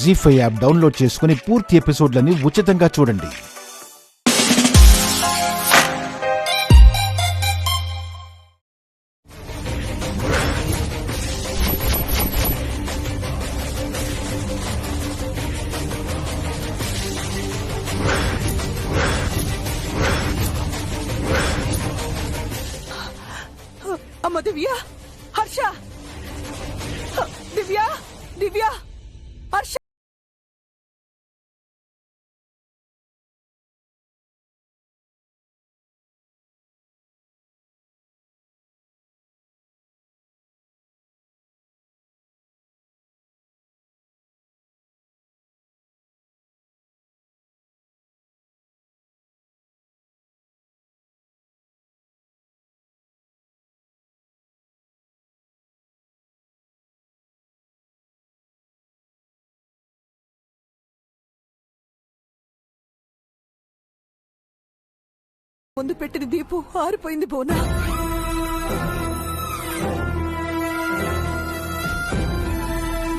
జీ5 app download చేసుకుని పూర్తి ఎపిసోడ్లని ఉచితంగా చూడండి. అమ్మ దివ్య, హర్ష, దివ్య, దివ్య, హర్ష. ముందు పెట్టిన దీపు ఆరిపోయింది బోనా.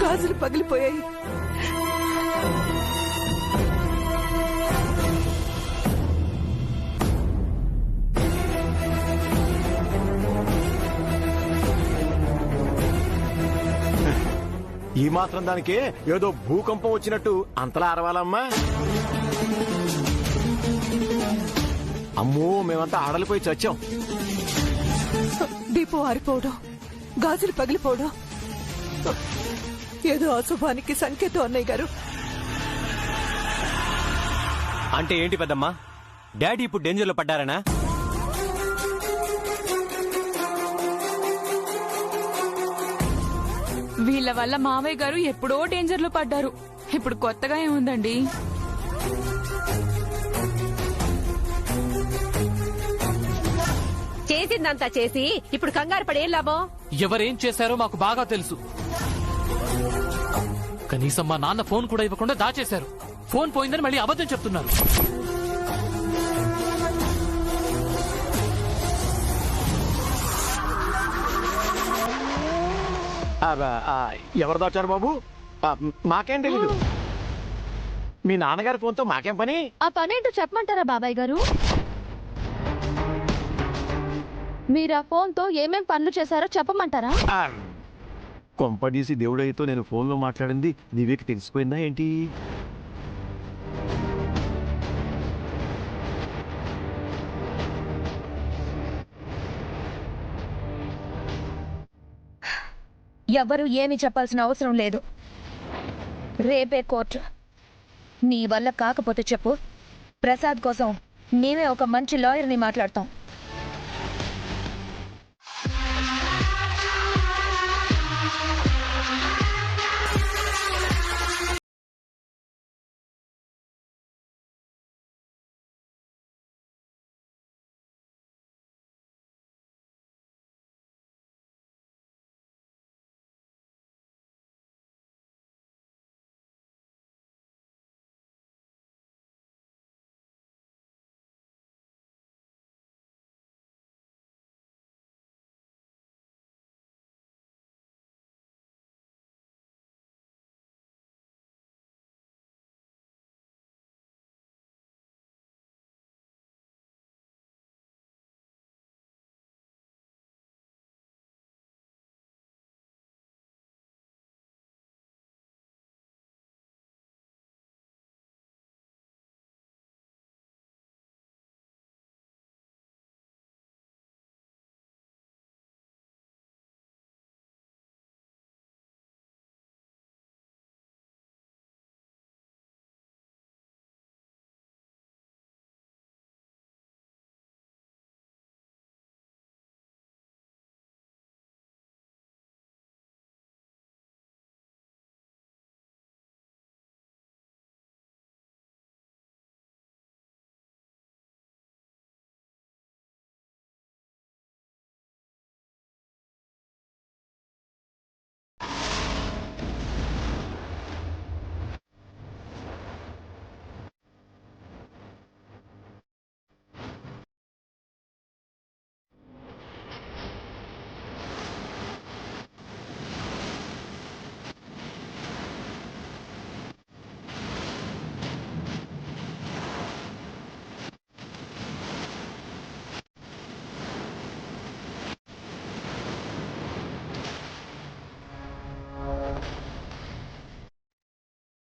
గాజులు పగిలిపోయాయి. ఈ మాత్రం దానికి ఏదో భూకంపం వచ్చినట్టు అంతలా అరవాలమ్మా. అమ్మో, మేమంతా ఆడలిపోయి చచ్చాం. దీపం ఆరిపోవడం, గాజులు పగిలిపోవడం ఏదో అశుభానికి సంకేతం అన్నయ్య గారు. అంటే ఏంటి పెద్దమ్మా, డాడీ ఇప్పుడు డేంజర్ లో పడ్డారనా? వీళ్ళ వల్ల మావయ్య గారు ఎప్పుడో డేంజర్ లో పడ్డారు. ఇప్పుడు కొత్తగా ఏముందండి? చేసిందంతా చేసి ఇప్పుడు కంగారు పడేం లాభం? ఎవరేం చేశారో మాకు బాగా తెలుసు. కనీసం మా నాన్న ఫోన్ కూడా ఇవ్వకుండా దాచేశారు. ఫోన్ పోయిందని మళ్ళీ అబద్ధం చెప్తున్నారు. ఎవరు దాచారు బాబు? మాకేం తెలీదు. మీ నాన్నగారి ఫోన్తో మాకేం పని? ఆ పనేంటో చెప్పమంటారా బాబాయ్ గారు? మీరు ఆ ఫోన్ తో ఏమేం పనులు చేశారో చెప్పమంటారా? కొంపడీసి దేవుడయ్యతో నేను ఫోన్లో మాట్లాడింది నీవేకి తెలిసిపోయిందా ఏంటి? ఎవ్వరూ ఏమీ చెప్పాల్సిన అవసరం లేదు. రేపే కోర్టు. నీ వల్ల కాకపోతే చెప్పు, ప్రసాద్ కోసం నీవే ఒక మంచి లాయర్ని మాట్లాడతాం.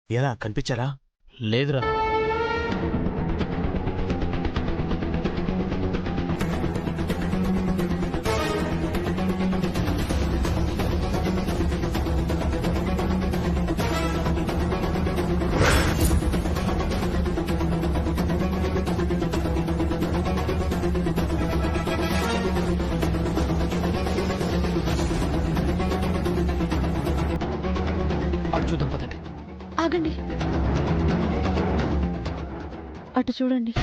ఎలా కనిపించారా? లేదురా. అటు చూద్దాం పదండి. ఆగండి, అటు చూడండి.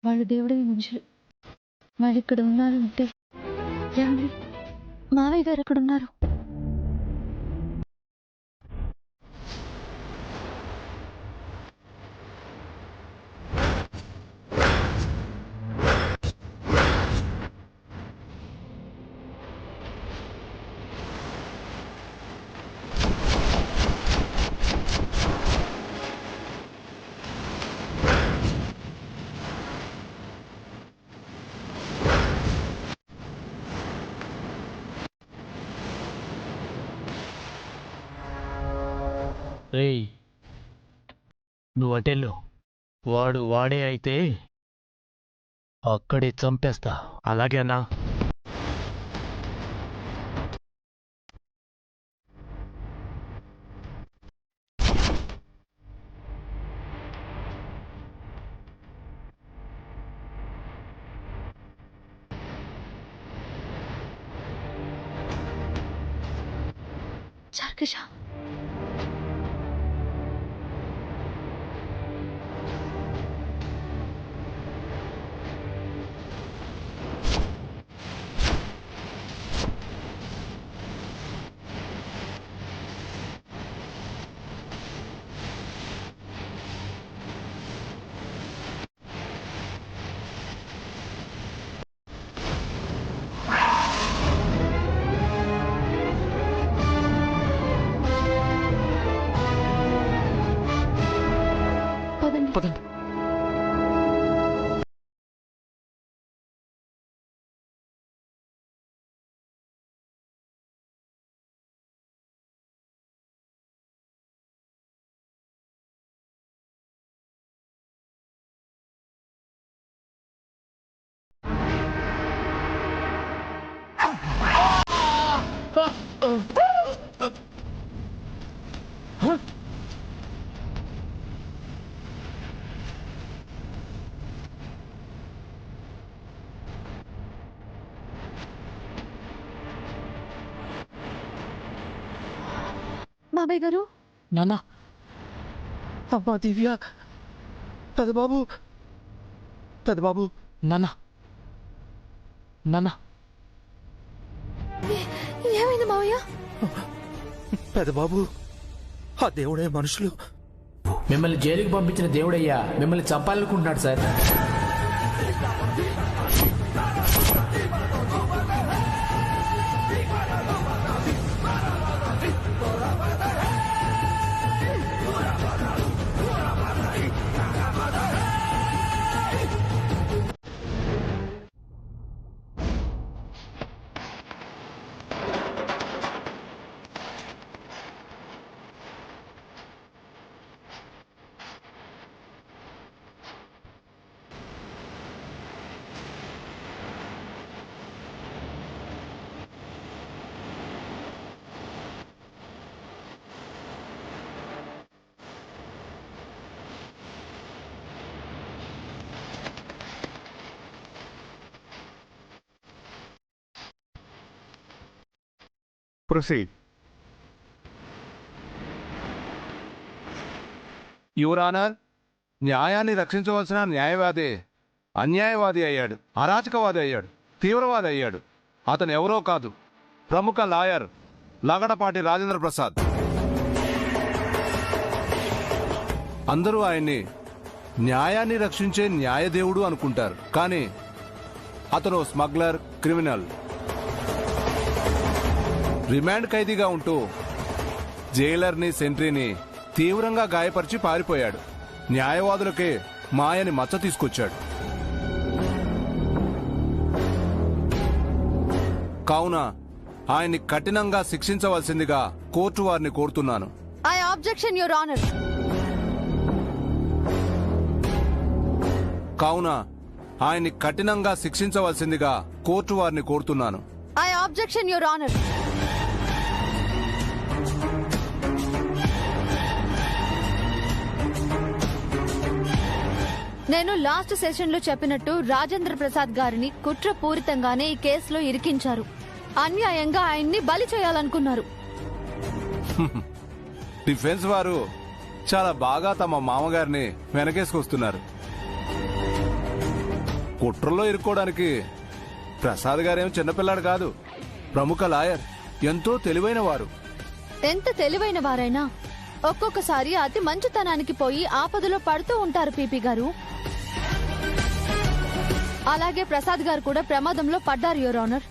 వాళ్ళు దేవుడి మనుషులు, వాళ్ళు ఇక్కడ ఉన్నారు అంటే ఏమండి, మావయ్య గారు అక్కడ ఉన్నారు. రేయ్, నువ్వు అటెళ్ళు. వాడు వాడే అయితే అక్కడే చంపేస్తా. అలాగే అన్నా. చార్కష, పదండి. మావయ్య గారు. నాన్న, అమ్మా దివ్య, పెదబాబు, పెదబాబు. నాన్న, నాన్న. ఏమైంది మావయ్య? పెదబాబు, ఆ దేవుడే మనుషులు. మిమ్మల్ని జైలుకి పంపించిన దేవుడయ్యా మిమ్మల్ని చంపాలనుకుంటున్నాడు సార్. ప్రొసీడ్. యువర్ ఆనర్, న్యాయాన్ని రక్షించవలసిన న్యాయవాది అన్యాయవాది అయ్యాడు, అరాచకవాది అయ్యాడు, తీవ్రవాది అయ్యాడు. అతను ఎవరో కాదు, ప్రముఖ లాయర్ లగడపాటి రాజేంద్ర ప్రసాద్. అందరూ ఆయన్ని న్యాయాన్ని రక్షించే న్యాయదేవుడు అనుకుంటారు, కానీ అతను స్మగ్లర్, క్రిమినల్. రిమాండ్ ఖైదీగా ఉంటూ జైలర్ని, సెంట్రీని తీవ్రంగా గాయపరిచి పారిపోయాడు. న్యాయవాదులకే మాయని మచ్చ తీసుకొచ్చాడు. కావున ఆయన్ని కఠినంగా శిక్షించవలసిందిగా కోర్టు వారిని కోరుతున్నాను. I objection your honour. కావున ఆయన్ని కఠినంగా శిక్షించవలసిందిగా కోర్టు వారిని కోరుతున్నాను. I objection your honour. నేను లాస్ట్ సెషన్ లో చెప్పినట్టు రాజేంద్ర ప్రసాద్ గారిని కుట్రపూరితంగానే ఈ కేసులో ఇరికించారు. అన్యాయంగా ఆయన్ని బలి చేయాలనుకున్నారు. డిఫెన్స్ వారు చాలా బాగా తమ మామగారిని వెనకేసుకొస్తున్నారు. కుట్రలో ఇరుక్కోవడానికి ప్రసాద్ గారేం చిన్నపిల్లాడు కాదు, ప్రముఖ లాయర్, ఎంతో తెలివైన వారు. ఎంత తెలివైన వారైనా ఒక్కొక్కసారి అతి మంచితనానికి పోయి ఆపదలో పడుతూ ఉంటారు పీపీ గారు. అలాగే ప్రసాద్ గారు కూడా ప్రమాదంలో పడ్డారు యువర్ ఆనర్.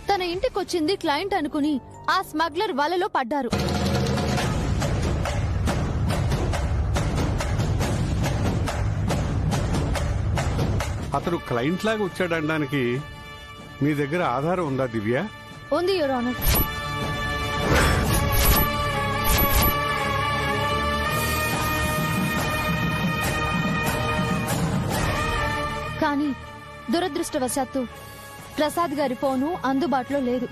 తన ఇంటికొచ్చింది క్లయింట్ అనుకుని ఆ స్మగ్లర్ వలలో పడ్డారు. అతడు క్లయింట్ లాగా వచ్చాడనడానికి మీ దగ్గర ఆధారం ఉందా దివ్య? ఉంది యువర్ ఆనర్. కానీ దురదృష్టవశాత్తు ప్రసాద్ గారి ఫోను అందుబాటులో లేదు.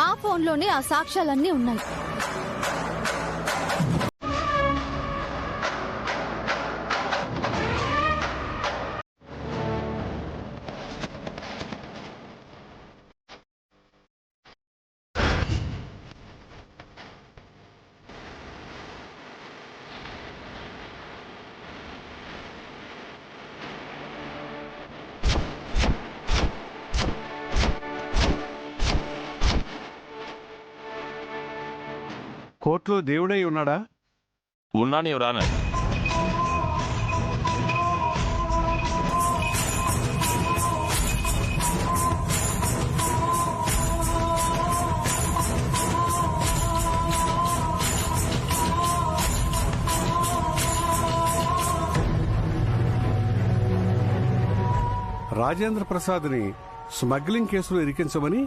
ఆ ఫోన్లోనే ఆ సాక్ష్యాలన్నీ ఉన్నాయి. కోర్టులో దేవుడై ఉన్నాడా? ఉన్నాను యువర్ ఆనర్. రాజేంద్ర ప్రసాద్ని స్మగ్లింగ్ కేసులో ఇరికించమని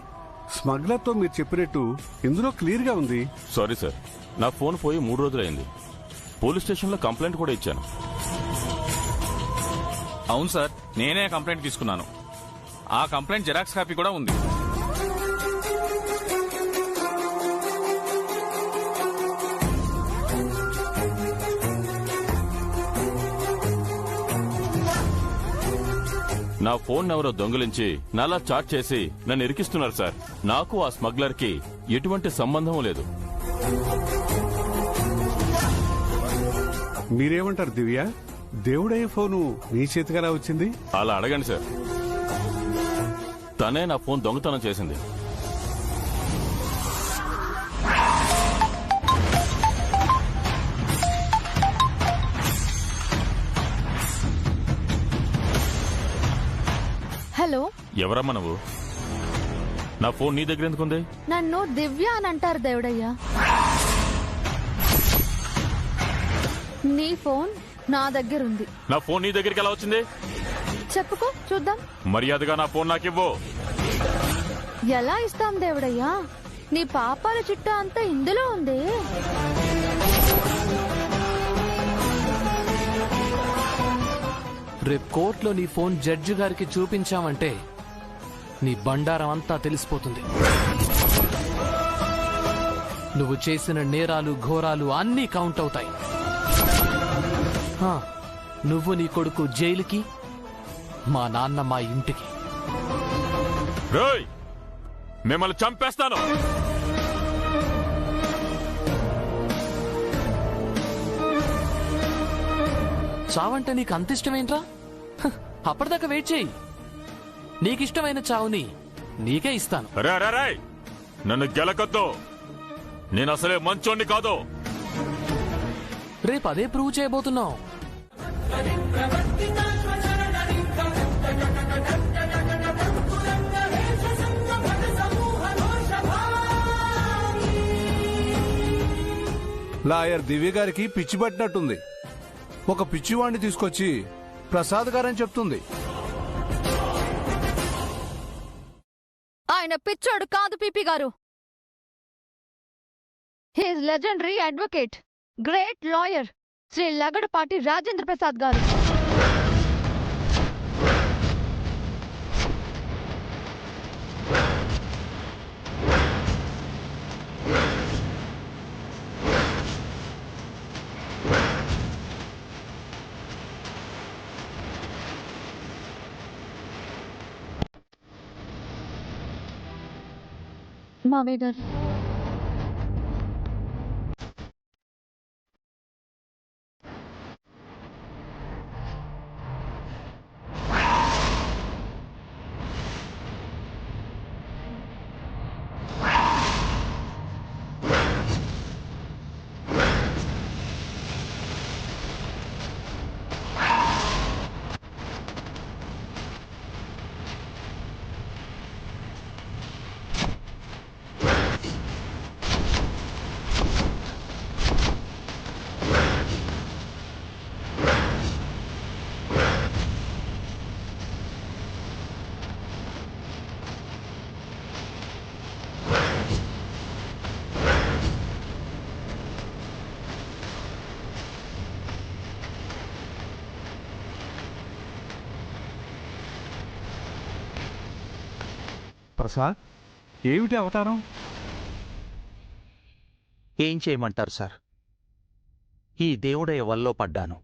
స్మగ్లర్తో మీరు చెప్పినట్టు ఇందులో క్లియర్ గా ఉంది. సారీ సార్, నా ఫోన్ పోయి 3 రోజులైంది. పోలీస్ స్టేషన్లో కంప్లైంట్ కూడా ఇచ్చాను. అవును సార్, నేనే కంప్లైంట్ తీసుకున్నాను. ఆ కంప్లైంట్ జెరాక్స్ కాపీ కూడా ఉంది. నా ఫోన్ ఎవరో దొంగిలించి నాలా చాట్ చేసి నన్ను ఇరికిస్తున్నారు సార్. నాకు ఆ స్మగ్లర్ కి ఎటువంటి సంబంధం లేదు. మీరేమంటారు దివ్య? దేవుడయ్య ఫోను నీ చేతిగా వచ్చింది? అలా అడగండి సార్. తనే నా ఫోన్ దొంగతనం చేసింది. హలో, ఎవరమ్మా నువ్వు? నా ఫోన్ నీ దగ్గర ఎందుకుంది? నన్ను దివ్య అని అంటారు దేవుడయ్యా. నీ ఫోన్ నా దగ్గర ఉంది. నా ఫోన్ నీ దగ్గరికి ఎలా వచ్చింది? చెప్పుకో చూద్దాం. మర్యాదగా నా ఫోన్ నాకివ్వు. ఎలా ఇస్తాం దేవుడయ్యా? నీ పాపాల చిట్టా అంతా ఇందులో ఉంది. రేపు కోర్టులో నీ ఫోన్ జడ్జి గారికి చూపించామంటే నీ బండారం అంతా తెలిసిపోతుంది. నువ్వు చేసిన నేరాలు ఘోరాలు అన్నీ కౌంట్ అవుతాయి. నువ్వు నీ కొడుకు జైలుకి, మా నాన్న మా ఇంటికి. మిమ్మల్ని చంపేస్తాను. చావంటే నీకు అంత ఇష్టమేంట్రా? అప్పటిదాకా వెయిట్ చేయి. నీకిష్టమైన చావుని నీకే ఇస్తాను. నన్ను గెలకొద్దు. నేను అసలే మంచోణ్ణి కాదు. రేపు అదే ప్రూవ్ చేయబోతున్నావు. లాయర్ దివ్య గారికి పిచ్చి పట్టినట్టుంది. ఒక పిచ్చివాణ్ణి తీసుకొచ్చి ప్రసాద్ గారని చెప్తుంది. ఆయన పిచ్చోడు కాదు పీపీ గారు. He's legendary advocate, great lawyer Shri Lagadapati Rajendra Prasad గారు. మావయ్య గారు, ప్రసాద్, ఏమిటి అవతారం? ఏం చేయమంటారు సార్? ఈ దేవుడయ్య వల్లో పడ్డాను.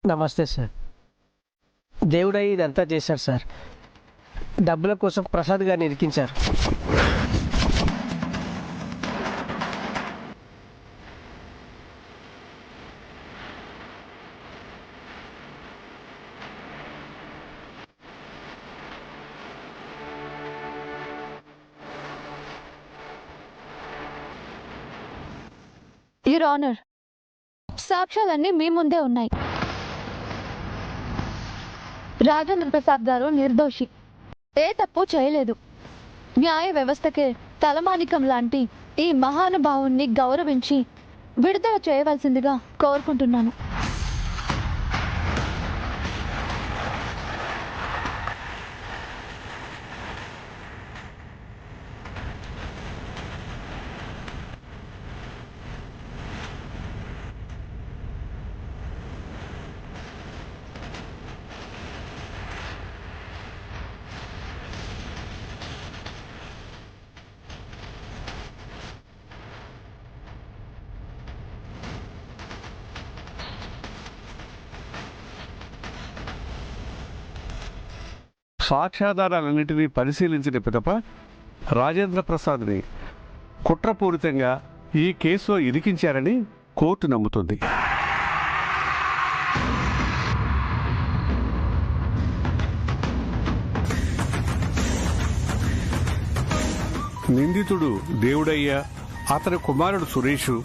నమస్తే సార్. దేవుడయ్య ఇదంతా చేశారు సార్. డబ్బుల కోసం ప్రసాద్ గారిని ఇరికించారు. యువర్ ఆనర్, సాక్ష్యాలన్నీ మీ ముందే ఉన్నాయి. రాజేంద్ర ప్రసాద్ గారు నిర్దోషి, ఏ తప్పు చేయలేదు. న్యాయ వ్యవస్థకే తలమానికం లాంటి ఈ మహానుభావుణ్ణి గౌరవించి విడుదల చేయవలసిందిగా కోరుకుంటున్నాను. సాక్ష్యాధారాలన్నింటినీ పరిశీలించిన పిదప రాజేంద్ర ప్రసాద్ని కుట్రపూరితంగా ఈ కేసులో ఇరికించారని కోర్టు నమ్ముతుంది. నిందితుడు దేవుడయ్య, అతని కుమారుడు సురేషు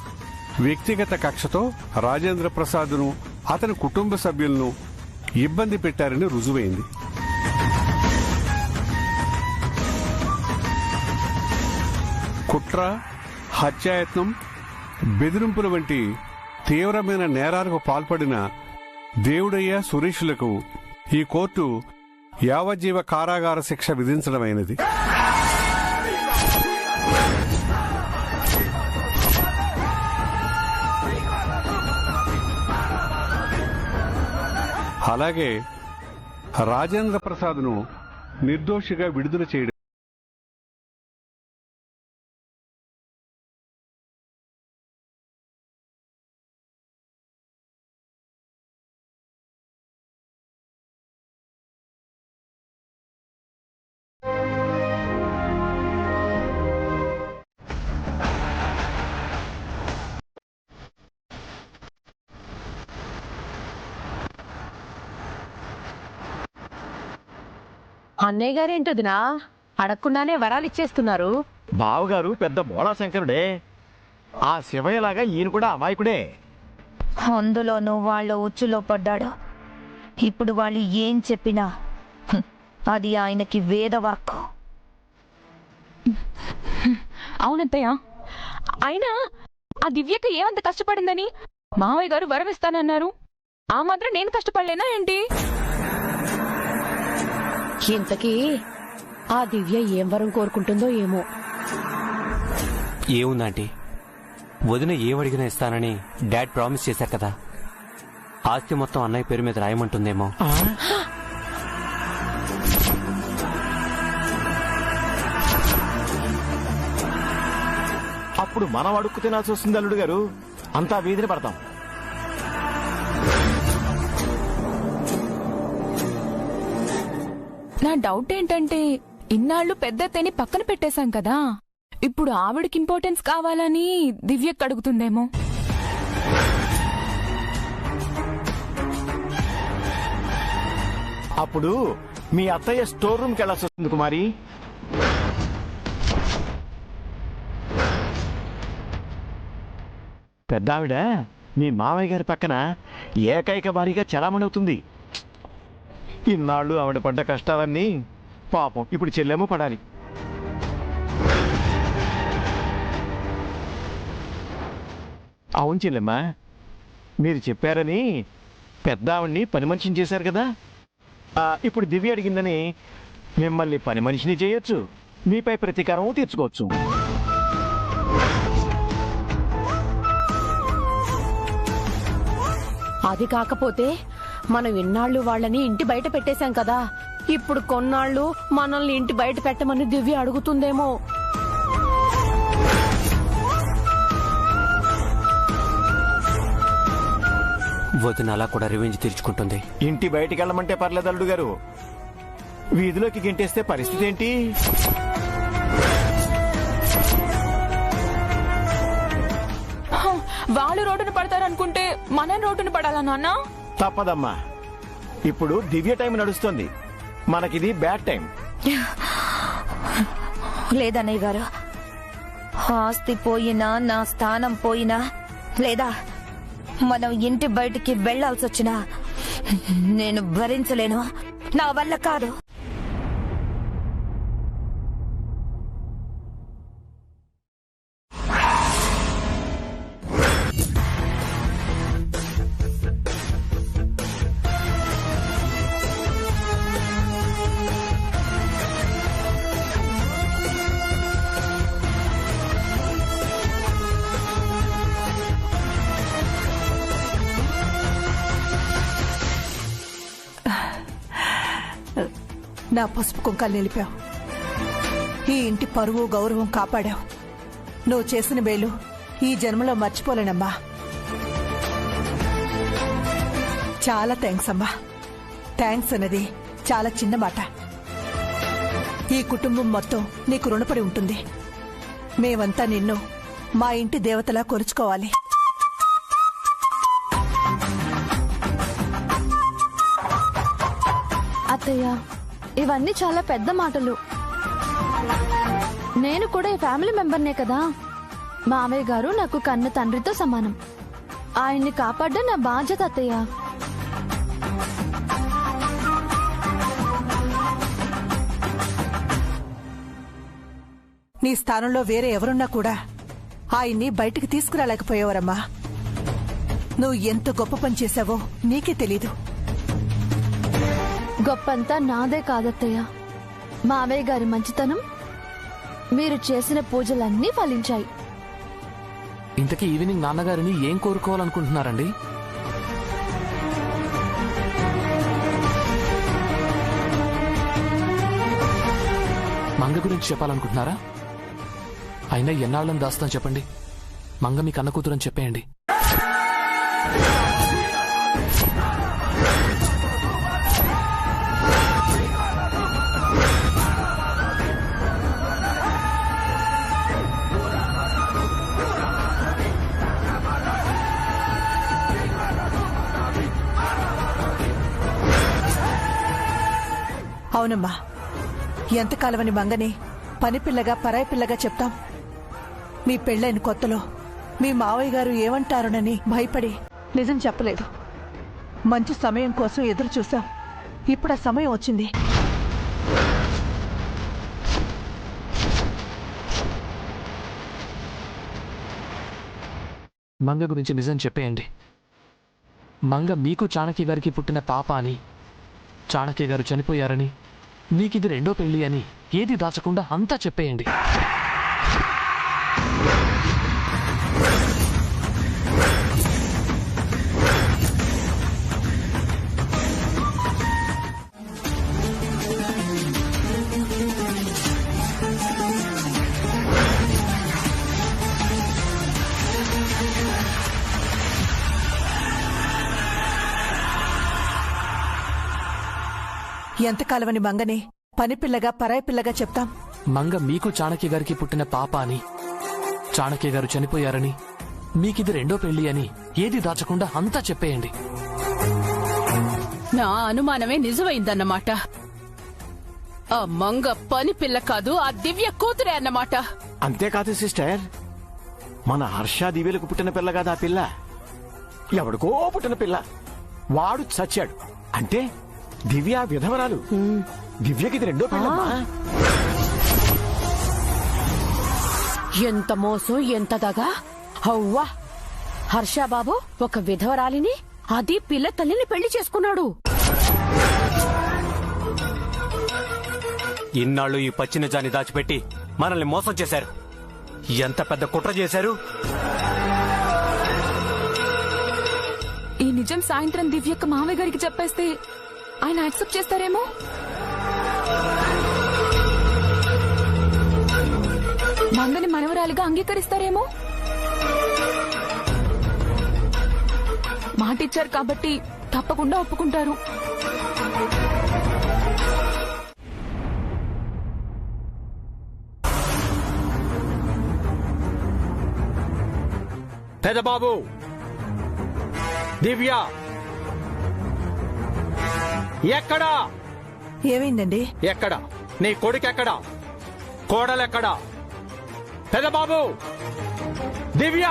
వ్యక్తిగత కక్షతో రాజేంద్ర ప్రసాద్ను, అతని కుటుంబ సభ్యులను ఇబ్బంది పెట్టారని రుజువైంది. కుట్ర, హత్యాయత్నం, బెదిరింపుల వంటి తీవ్రమైన నేరాలకు పాల్పడిన దేవుడయ్య, సురేషులకు ఈ కోర్టు యావజ్జీవ కారాగార శిక్ష విధించడమైనది. అలాగే రాజేంద్ర ప్రసాద్ను నిర్దోషిగా విడుదల చేయడం. అన్నయ్య గారేంటదినా అడగకుండానే వరాలు ఇచ్చేస్తున్నారు. బావగారు పెద్ద బోళా శంకరుడే. ఆ శివయ్యలాగా ఈయన కూడా అమాయకుడే. అందులోనూ వాళ్ళ ఉచ్చులో పడ్డాడు. ఇప్పుడు వాళ్ళు ఏం చెప్పినా అది ఆయనకి వేదవాక్కు. అవునత్తయ్య, అయినా ఆ దివ్యక ఏమంత కష్టపడిందని మావయ్య గారు వరమిస్తానన్నారు. ఆ మాత్రం నేను కష్టపడలేనా ఏంటి? ఇంతకీ ఆ దివ్య ఏం వరం కోరుకుంటుందో ఏమో. ఏముందంటే వదిన ఏమడిగినా ఇస్తానని డాడ్ ప్రామిస్ చేశారు కదా. ఆస్తి మొత్తం అన్నయ్య పేరు మీద రాయమంటుందేమో. అప్పుడు మనం అడుక్కు తినాల్సి వస్తుంది అల్లుడు గారు. అంతా వీధిని పడతాం. నా డౌట్ ఏంటంటే ఇన్నాళ్ళు పెద్దత్తని పక్కన పెట్టేశాం కదా, ఇప్పుడు ఆవిడకి ఇంపార్టెన్స్ కావాలని దివ్యకి అడుగుతుందేమో. అప్పుడు మీ అత్తయ్య స్టోర్ రూమ్కి వెళ్ళాల్సి వస్తుంది కుమారి. పెద్దావిడ మీ మావయ్య గారి పక్కన ఏకైక భారీగా చలామణి అవుతుంది. ఇన్నాళ్ళు ఆవిడ పడ్డ కష్టాలన్నీ పాపం ఇప్పుడు చెల్లెమో పడాలి. అవును చెల్లెమ్మా, మీరు చెప్పారని పెద్ద ఆవిడ్ని పని మనిషిని చేశారు కదా. ఇప్పుడు దివ్య అడిగిందని మిమ్మల్ని పని మనిషిని చేయొచ్చు, మీపై ప్రతీకారం తీర్చుకోవచ్చు. అది కాకపోతే మనం ఇన్నాళ్ళు వాళ్ళని ఇంటి బయట పెట్టేశాం కదా, ఇప్పుడు కొన్నాళ్ళు మనల్ని ఇంటి బయట పెట్టమని దివ్య అడుగుతుందేమో. వదిన అలా కూడా రివెంజ్ తీర్చుకుంటుంది. ఇంటి బయటికి వెళ్ళమంటే పర్లేదు అల్లుడు గారు, వీధిలోకి గింటేస్తే పరిస్థితి ఏంటి? వాళ్ళు రోడ్డున పడతారనుకుంటే మనం రోడ్డున పడాలా నాన్న? తప్పదమ్మా, ఇప్పుడు దివ్య టైం నడుస్తుంది, మనకిది బ్యాడ్ టైం. లేదన్నయ్య గారు, ఆస్తి పోయినా నా స్థానం పోయినా లేదా మనం ఇంటి బయటికి వెళ్లాల్సి వచ్చినా నేను భరించలేను. నా వల్ల కాదు. నా పసుపు కుంకాలు నిలిపావు. ఈ ఇంటి పరువు గౌరవం కాపాడావు. నువ్వు చేసిన మేలు ఈ జన్మలో మర్చిపోలేనమ్మా. చాలా థ్యాంక్స్ అమ్మా. థ్యాంక్స్ అన్నది చాలా చిన్న మాట. ఈ కుటుంబం మొత్తం నీకు రుణపడి ఉంటుంది. మేమంతా నిన్ను మా ఇంటి దేవతలా కొలుచుకోవాలి. అత్తయ్య, ఇవన్నీ చాలా పెద్ద మాటలు. నేను కూడా ఈ ఫ్యామిలీ మెంబర్నే కదా. మామయ్య గారు నాకు కన్న తండ్రితో సమానం. ఆయన్ని కాపాడడం నా బాధ్యత అత్తయ్య. నీ స్థానంలో వేరే ఎవరున్నా కూడా ఆయన్ని బయటికి తీసుకురాలేకపోయేవారమ్మా. నువ్వు ఎంత గొప్ప పని చేశావో నీకే తెలీదు. గొప్పంతా నాదే కాదత్తయ్య, మావయ్య గారి మంచితనం, మీరు చేసిన పూజలన్నీ ఫలించాయి. ఇంతకీ ఈవినింగ్ నాన్నగారిని ఏం కోరుకోవాలనుకుంటున్నారండి? మంగ గురించి చెప్పాలనుకుంటున్నారా? అయినా ఎన్నాళ్ళని దాస్తాను చెప్పండి. మంగ మీ కన్న కూతురని చెప్పేయండి. అవునమ్మా, ఎంతకాలమని మంగని పనిపిల్లగా పరాయి పిల్లగా చెప్తాం? మీ పెళ్ళైన కొత్తలో మీ మావయ్య గారు ఏమంటారోనని భయపడి నిజం చెప్పలేదు. మంచి సమయం కోసం ఎదురు చూశాం. ఇప్పుడు ఆ సమయం వచ్చింది. మంగ గురించి నిజం చెప్పేయండి. మంగ మీకు చాణక్య గారికి పుట్టిన పాప అని, చాణక్య గారు చనిపోయారని, మీకిది రెండో పెళ్లి అని ఏది దాచకుండా అంతా చెప్పేయండి. ఎంతకాలమని మంగని పనిపిల్లగా పరాయి పిల్లగా చెప్తాం? మంగ మీకు చాణక్య గారికి పుట్టిన పాప అని, చాణక్య గారు చనిపోయారని, మీకిది రెండో పెళ్లి అని ఏది దాచకుండా అంతా చెప్పేయండి. నా అనుమానమే నిజమైందన్నమాట. ఆ మంగ పని పిల్ల కాదు, ఆ దివ్య కూతురే అన్నమాట. అంతేకాదు సిస్టర్, మన హర్ష దివ్యలకు పుట్టిన పిల్ల కాదు ఆ పిల్ల. ఎవడికో పుట్టిన పిల్ల. వాడు చచ్చాడు అంటే దివ్య విధవరాలు. దివ్యకిది రెండో పిల్లమ్మా. ఎంత మోసం, ఎంత దగా! అవ్వా, హర్షబాబు ఒక విధవరాలిని, అది పిల్ల తల్లిని పెళ్లి చేసుకున్నాడు. ఇన్నాళ్ళు ఈ పచ్చి నిజాన్ని దాచిపెట్టి మనల్ని మోసం చేశారు. ఎంత పెద్ద కుట్ర చేశారు. ఈ నిజం సాయంత్రం దివ్యక్క మావయ్య గారికి చెప్పేస్తే ఆయన యాక్సెప్ట్ చేస్తారేమో. మంగని మనవరాలిగా అంగీకరిస్తారేమో. మాటిచ్చారు కాబట్టి తప్పకుండా ఒప్పుకుంటారు. పెదబాబు, దివ్య ఎక్కడా? ఏమైందండి? ఎక్కడా? నీ కొడుకెక్కడా? కోడలెక్కడా? పెదబాబు, దివ్య,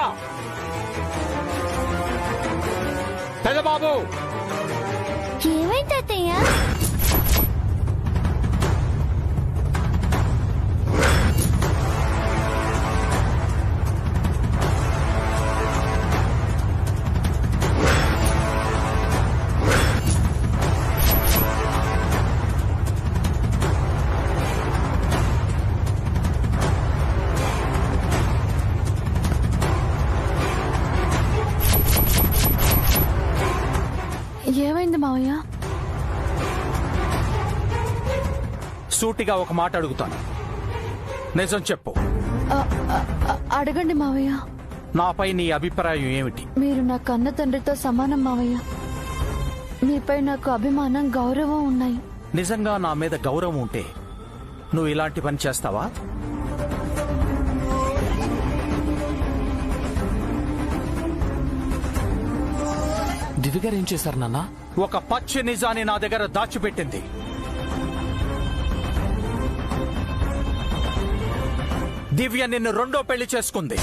పెదబాబు. ఏమైంది అత్తయ్య? ఏమైంది మావయ్య? సూటిగా ఒక మాట అడుగుతాను, నిజం చెప్పు. అడగండి మావయ్య. నాపై నీ అభిప్రాయం ఏమిటి? మీరు నా కన్న తండ్రితో సమానం మావయ్య. మీపై నాకు అభిమానం, గౌరవం ఉన్నాయి. నిజంగా నా మీద గౌరవం ఉంటే నువ్వు ఇలాంటి పని చేస్తావా? దివ్య గారు ఏం చేశారు నాన్న? ఒక పచ్చి నిజాన్ని నా దగ్గర దాచిపెట్టింది. దివ్య నిన్ను రెండో పెళ్లి చేసుకుంది.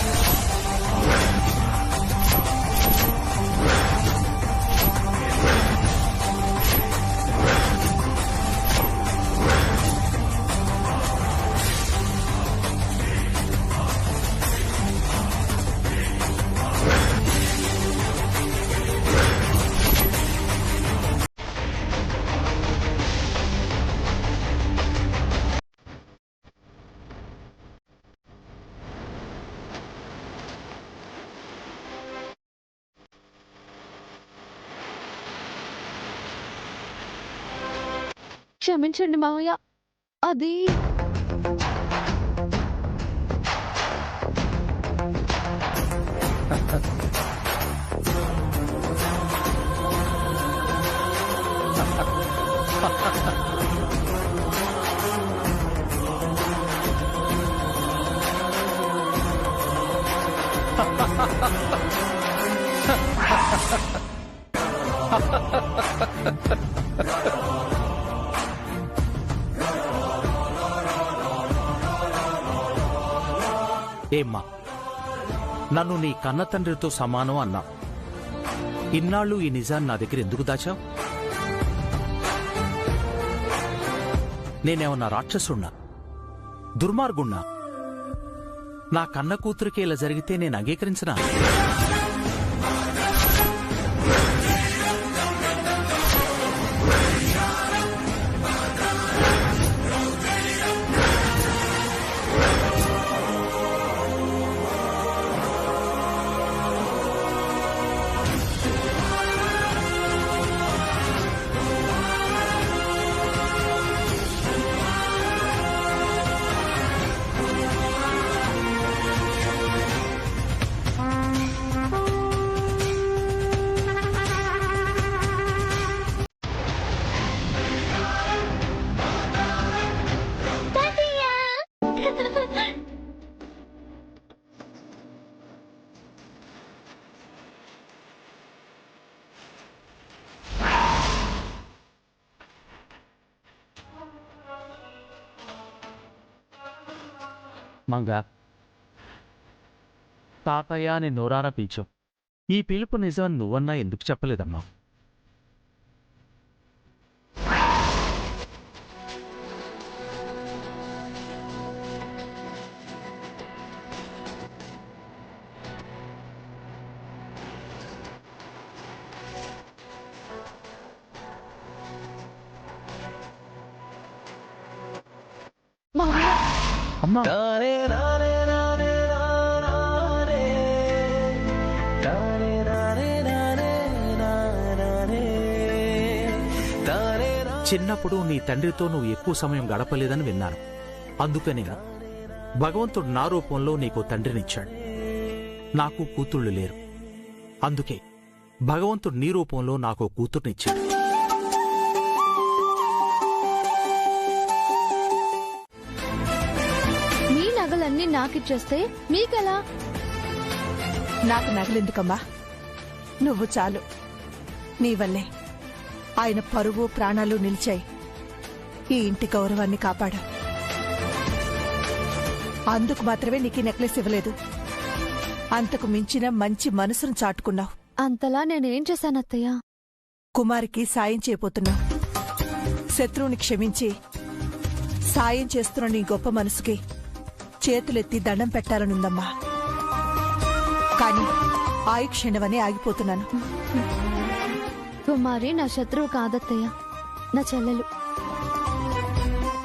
క్షమించండి మావయ్య. అది ఏమ్మా, నన్ను నీ కన్న తండ్రితో సమానం అన్నా. ఇన్నాళ్ళు ఈ నిజాన్ని నా దగ్గర ఎందుకు దాచావు? నేనేమన్నా రాక్షసున్నా, దుర్మార్గుణ్ణా? నా కన్న కూతురికి ఇలా జరిగితే నేను అంగీకరించనా? మంగ, తాతయ్య అని నోరారా పిలిచు. ఈ పిలుపు నిజం నువ్వన్నా ఎందుకు చెప్పలేదమ్మా? అమ్మా, చిన్నప్పుడు నీ తండ్రితో నువ్వు ఎక్కువ సమయం గడపలేదని విన్నాను. అందుకనే భగవంతుడు నా రూపంలో నీకు తండ్రినిచ్చాడు. నాకు కూతుళ్ళు లేరు, అందుకే భగవంతుడు నీ రూపంలో నాకు కూతుర్నిచ్చాడు. మీ నగలన్నీ నాకిచ్చేస్తే మీకెలా? నాకు నగలెందుకమ్మా? నువ్వు చాలు. నీ వల్లే ఆయన పరువు ప్రాణాలు నిలిచాయి. ఈ ఇంటి గౌరవాన్ని కాపాడు. అందుకు మాత్రమే నీకు నెక్లెస్ ఇవ్వలేదు. అంతకు మించిన మంచి మనసును చాటుకున్నావు. అంతలా నేనేం చేశాను అత్తయ్య? కుమారికి సాయం చేయబోతున్నావు. శత్రువుని క్షమించి సాయం చేస్తున్న నీ గొప్ప మనసుకి చేతులెత్తి దండం పెట్టాలనుందమ్మా. కాని ఆయి క్షణవనే ఆగిపోతున్నాను. కుమారి నా శత్రువు కాదత్తయ్య, నా చెల్లెలు.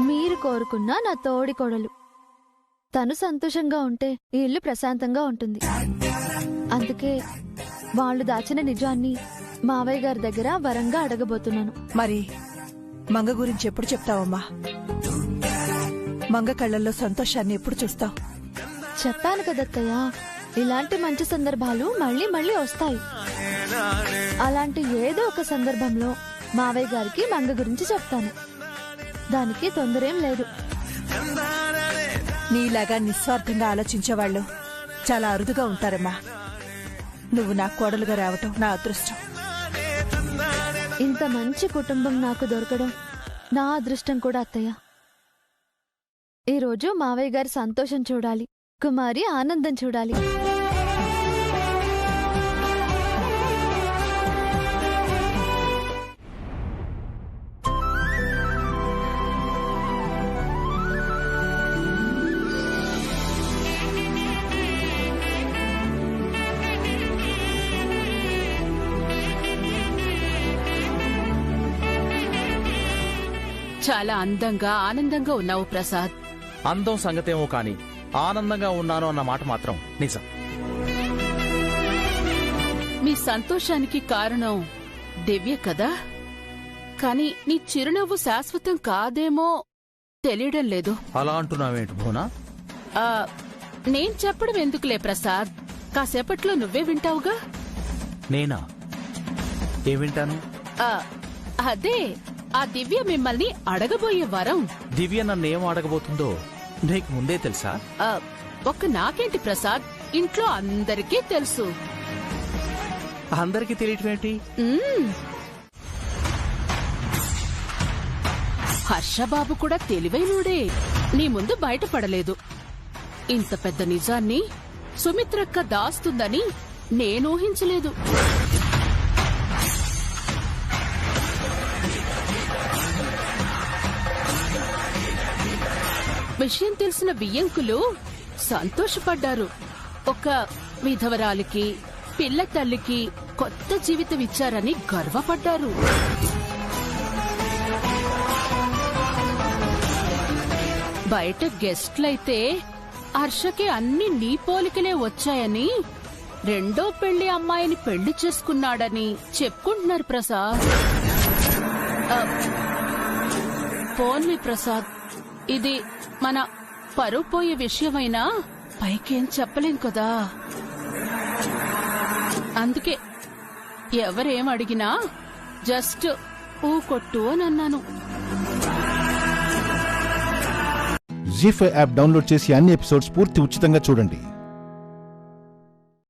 మీరు కోరుకున్న నా తోడి కొడలు. తను సంతోషంగా ఉంటే ఈ ఇల్లు ప్రశాంతంగా ఉంటుంది. అందుకే వాళ్ళు దాచిన నిజాన్ని మావయ్య గారి దగ్గర వరంగా అడగబోతున్నాను. మరి మంగ గురించి ఎప్పుడు చెప్తావమ్మా? మంగ కళ్ళల్లో సంతోషాన్ని ఎప్పుడు చూస్తావు? చెప్పాను కదత్తయ్య, ఇలాంటి మంచి సందర్భాలు మళ్ళీ మళ్ళీ వస్తాయి. అలాంటి ఏదో ఒక సందర్భంలో మావయ్య గారికి మంగ గురించి చెప్తాను. దానికి తొందరేం లేదు. నీలాగా నిస్వార్థంగా ఆలోచించేవాళ్ళు చాలా అరుదుగా ఉంటారమ్మా. నువ్వు నా కోడలుగా రావటం నా అదృష్టం. ఇంత మంచి కుటుంబం నాకు దొరకడం నా అదృష్టం కూడా అత్తయ్య. ఈరోజు మావయ్య గారి సంతోషం చూడాలి, కుమారి ఆనందం చూడాలి. చాలా అందంగా ఆనందంగా ఉన్నావు ప్రసాద్. అందం సంగతేమో కాని ఆనందంగా ఉన్నాను అన్న మాట మాత్రం నిజం. మీ సంతోషానికి కారణం దివ్య కదా? కానీ నీ చిరునవ్వు శాశ్వతం కాదేమో తెలియడం లేదు. అలా అంటున్నావేంటి భువనా? నేను చెప్పడం ఎందుకులే ప్రసాద్, కాసేపట్లో నువ్వే వింటావుగా. నేనా? ఏం వింటాను? అదే ఆ దివ్య మిమ్మల్ని అడగబోయే వరం. దివ్య నన్ను ఏం అడగబోతుందో నీకు ముందే తెలుసా? ఒక్క నాకేంటి ప్రసాద్, ఇంట్లో అందరికీ తెలుసు. అందరికీ తెలియటమేంటి? హర్షబాబు కూడా తెలివైనోడే, నీ ముందు బయటపడలేదు. ఇంత పెద్ద నిజాన్ని సుమిత్రక్క దాస్తుందని నేనూహించలేదు. విషయం తెలిసిన బియ్యంకులు సంతోషపడ్డారు. ఒక విధవరాలికి, పిల్ల తల్లికి కొత్త జీవితం ఇచ్చారని గర్వపడ్డారు. బయట గెస్ట్లయితే హర్షకి అన్ని నీ పోలికలే వచ్చాయని, రెండో పెళ్లి అమ్మాయిని పెళ్లి చేసుకున్నాడని చెప్పుకుంటున్నారు ప్రసాద్. పోన్లీ ప్రసాద్, ఇది మన పరువు పోయే విషయమైనా పైకేం చెప్పలేం కదా. అందుకే ఎవరేం అడిగినా జస్ట్ ఊకొట్టు అని అన్నాను. జీ5 యాప్ డౌన్లోడ్ చేసి అన్ని ఎపిసోడ్స్ పూర్తి ఉచితంగా చూడండి.